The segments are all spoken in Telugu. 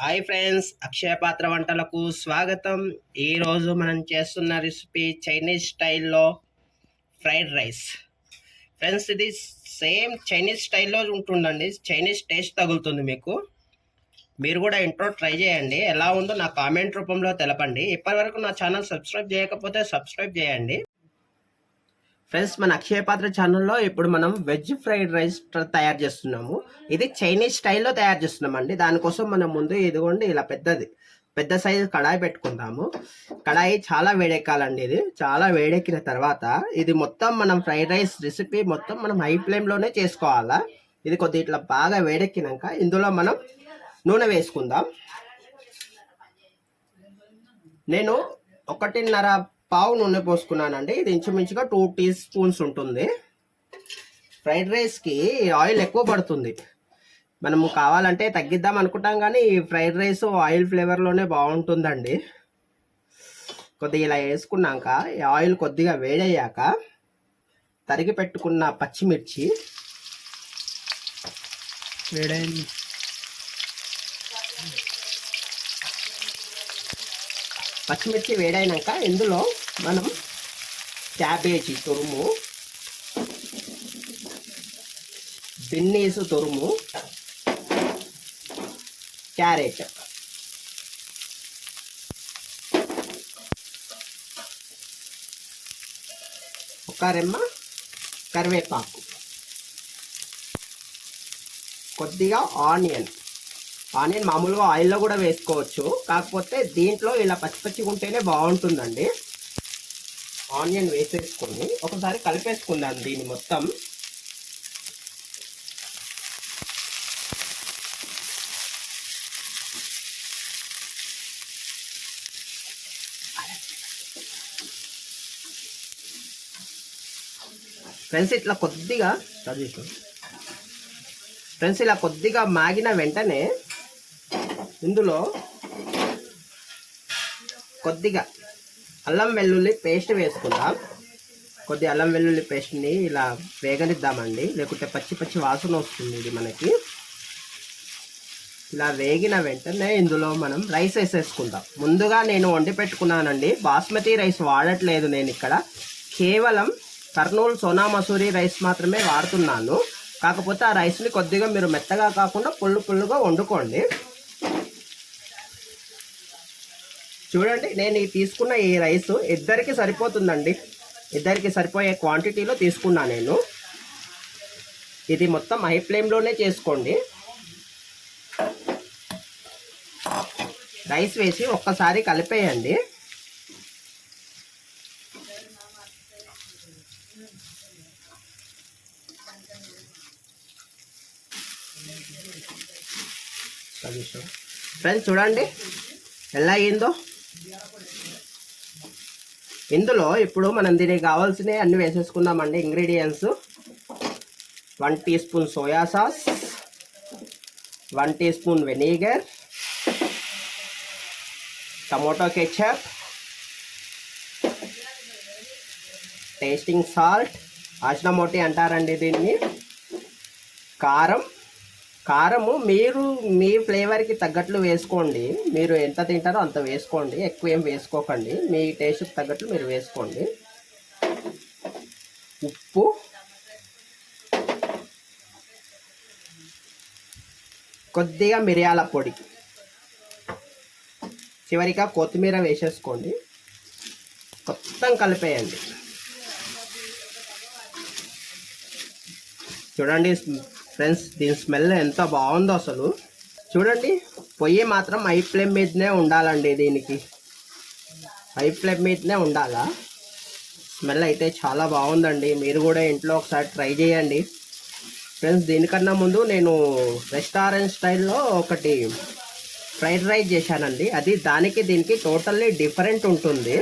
హాయ్ ఫ్రెండ్స్, అక్షయ పాత్ర వంటలకు స్వాగతం. ఈరోజు మనం చేస్తున్న రెసిపీ చైనీస్ స్టైల్లో ఫ్రైడ్ రైస్. ఫ్రెండ్స్, ఇది సేమ్ చైనీస్ స్టైల్లో ఉంటుందండి. చైనీస్ టేస్ట్ తగులుతుంది మీకు. మీరు కూడా ఇంట్లో ట్రై చేయండి. ఎలా ఉందో నా కామెంట్ రూపంలో తెలపండి. ఇప్పటివరకు నా ఛానల్ సబ్స్క్రైబ్ చేయకపోతే సబ్స్క్రైబ్ చేయండి. ఫ్రెండ్స్, మన అక్షయ పాత్ర ఛానల్లో ఇప్పుడు మనం వెజ్ ఫ్రైడ్ రైస్ తయారు చేస్తున్నాము. ఇది చైనీస్ స్టైల్లో తయారు చేస్తున్నామండి. దానికోసం మనం ముందు ఇదిగోండి ఇలా పెద్ద సైజు కడాయి పెట్టుకుందాము. కడాయి చాలా వేడెక్కాలండి. ఇది చాలా వేడెక్కిన తర్వాత ఇది మొత్తం మనం ఫ్రైడ్ రైస్ రెసిపీ మొత్తం మనం హై ఫ్లేమ్లోనే చేసుకోవాలా. ఇది కొద్దిగా ఇట్లా బాగా వేడెక్కినాక ఇందులో మనం నూనె వేసుకుందాం. నేను 1.5 పావు నూనె పోసుకున్నానండి. ఇది ఇంచుమించుగా 2 టీ స్పూన్స్ ఉంటుంది. ఫ్రైడ్ రైస్కి ఆయిల్ ఎక్కువ పడుతుంది. మనము కావాలంటే తగ్గిద్దాం అనుకుంటాం, కానీ ఈ ఫ్రైడ్ రైస్ ఆయిల్ ఫ్లేవర్లోనే బాగుంటుందండి. కొద్దిగా ఇలా వేసుకున్నాక ఈ ఆయిల్ కొద్దిగా వేడయ్యాక తరిగి పెట్టుకున్న పచ్చిమిర్చి వేడైనాక ఇందులో మనం క్యాబేజీ తురుము, బిన్నీస్ తురుము, క్యారెట్, ఒక రెమ్మ కరివేపాకు, కొద్దిగా ఆనియన్ మామూలుగా ఆయిల్లో కూడా వేసుకోవచ్చు, కాకపోతే దీంట్లో ఇలా పచ్చిగా ఉంటేనే బాగుంటుందండి. ఆనియన్ వేసేసుకొని ఒకసారి కలిపేసుకుందాం దీన్ని మొత్తం. ఫ్రెండ్స్, ఇలా కొద్దిగా మాగిన వెంటనే ఇందులో కొద్దిగా అల్లం వెల్లుల్లి పేస్ట్ వేసుకుందాం. కొద్దిగా అల్లం వెల్లుల్లి పేస్ట్ని ఇలా వేగనిద్దామండి, లేకుంటే పచ్చి వాసన వస్తుంది ఇది మనకి. ఇలా వేగిన వెంటనే ఇందులో మనం రైస్ వేసేసుకుందాం. ముందుగా నేను వండి పెట్టుకున్నానండి. బాస్మతి రైస్ వాడట్లేదు నేను ఇక్కడ. కేవలం కర్నూలు సోనా మసూరి రైస్ మాత్రమే వాడుతున్నాను. కాకపోతే ఆ రైస్ని కొద్దిగా మీరు మెత్తగా కాకుండా పుల్లుగా వండుకోండి. చూడండి, నేను తీసుకున్న ఈ రైస్ ఇద్దరికి సరిపోతుందండి. ఇద్దరికి సరిపోయే క్వాంటిటీలో తీసుకున్నా నేను. ఇది మొత్తం హై ఫ్లేమ్లోనే చేసుకోండి. రైస్ వేసి ఒక్కసారి కలిపేయండి. ఫ్రెండ్స్, చూడండి ఎలా అయ్యిందో. ఇందులో ఇప్పుడు మనం దీనికి కావాల్సినవి అన్నీ వేసేసుకుందామండి. Ingredients: 1 teaspoon soya sauce, 1 teaspoon vinegar, tomato ketchup, tasting salt, Ajinomoto అంటారండి దీన్ని, కారము మీరు మీ ఫ్లేవర్కి తగ్గట్లు వేసుకోండి. మీరు ఎంత తింటారో అంత వేసుకోండి, ఎక్కువ ఏం వేసుకోకండి. మీ టేస్ట్కి తగ్గట్లు మీరు వేసుకోండి. ఉప్పు, కొద్దిగా మిరియాల పొడి, చివరిగా కొత్తిమీర వేసేసుకోండి. మొత్తం కలిపేయండి. చూడండి ఫ్రెండ్స్, దీని స్మెల్ ఎంత బాగుందో అసలు. చూడండి, పొయ్యి మాత్రం హై ఫ్లేమ్ మీదనే ఉండాలండి. దీనికి హై ఫ్లేమ్ మీదనే ఉండాలా. స్మెల్ అయితే చాలా బాగుందండి. మీరు కూడా ఇంట్లో ఒకసారి ట్రై చేయండి. ఫ్రెండ్స్, దీనికన్నా ముందు నేను రెస్టారెంట్ స్టైల్లో ఒకటి ఫ్రైడ్ రైస్ చేశానండి. అది దానికి దీనికి టోటల్లీ డిఫరెంట్ ఉంటుంది.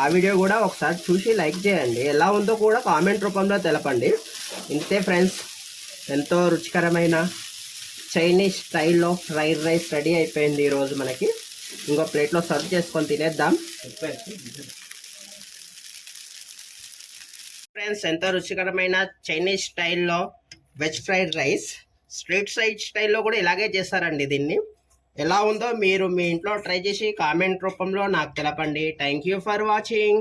ఆ వీడియో కూడా ఒకసారి చూసి లైక్ చేయండి. ఎలా ఉందో కూడా కామెంట్ రూపంలో తెలపండి. ఇంతే ఫ్రెండ్స్, ఎంతో రుచికరమైన చైనీస్ స్టైల్లో ఫ్రైడ్ రైస్ రెడీ అయిపోయింది ఈరోజు మనకి. ఇంకో ప్లేట్లో సర్వ్ చేసుకొని తినేద్దాం. ఫ్రెండ్స్, ఎంతో రుచికరమైన చైనీస్ స్టైల్లో veg fried rice. Street side స్టైల్లో కూడా ఇలాగే చేస్తారండి దీన్ని. ఎలా ఉందో మీరు మీ ఇంట్లో ట్రై చేసి కామెంట్ రూపంలో నాకు తెలపండి. Thank you for watching.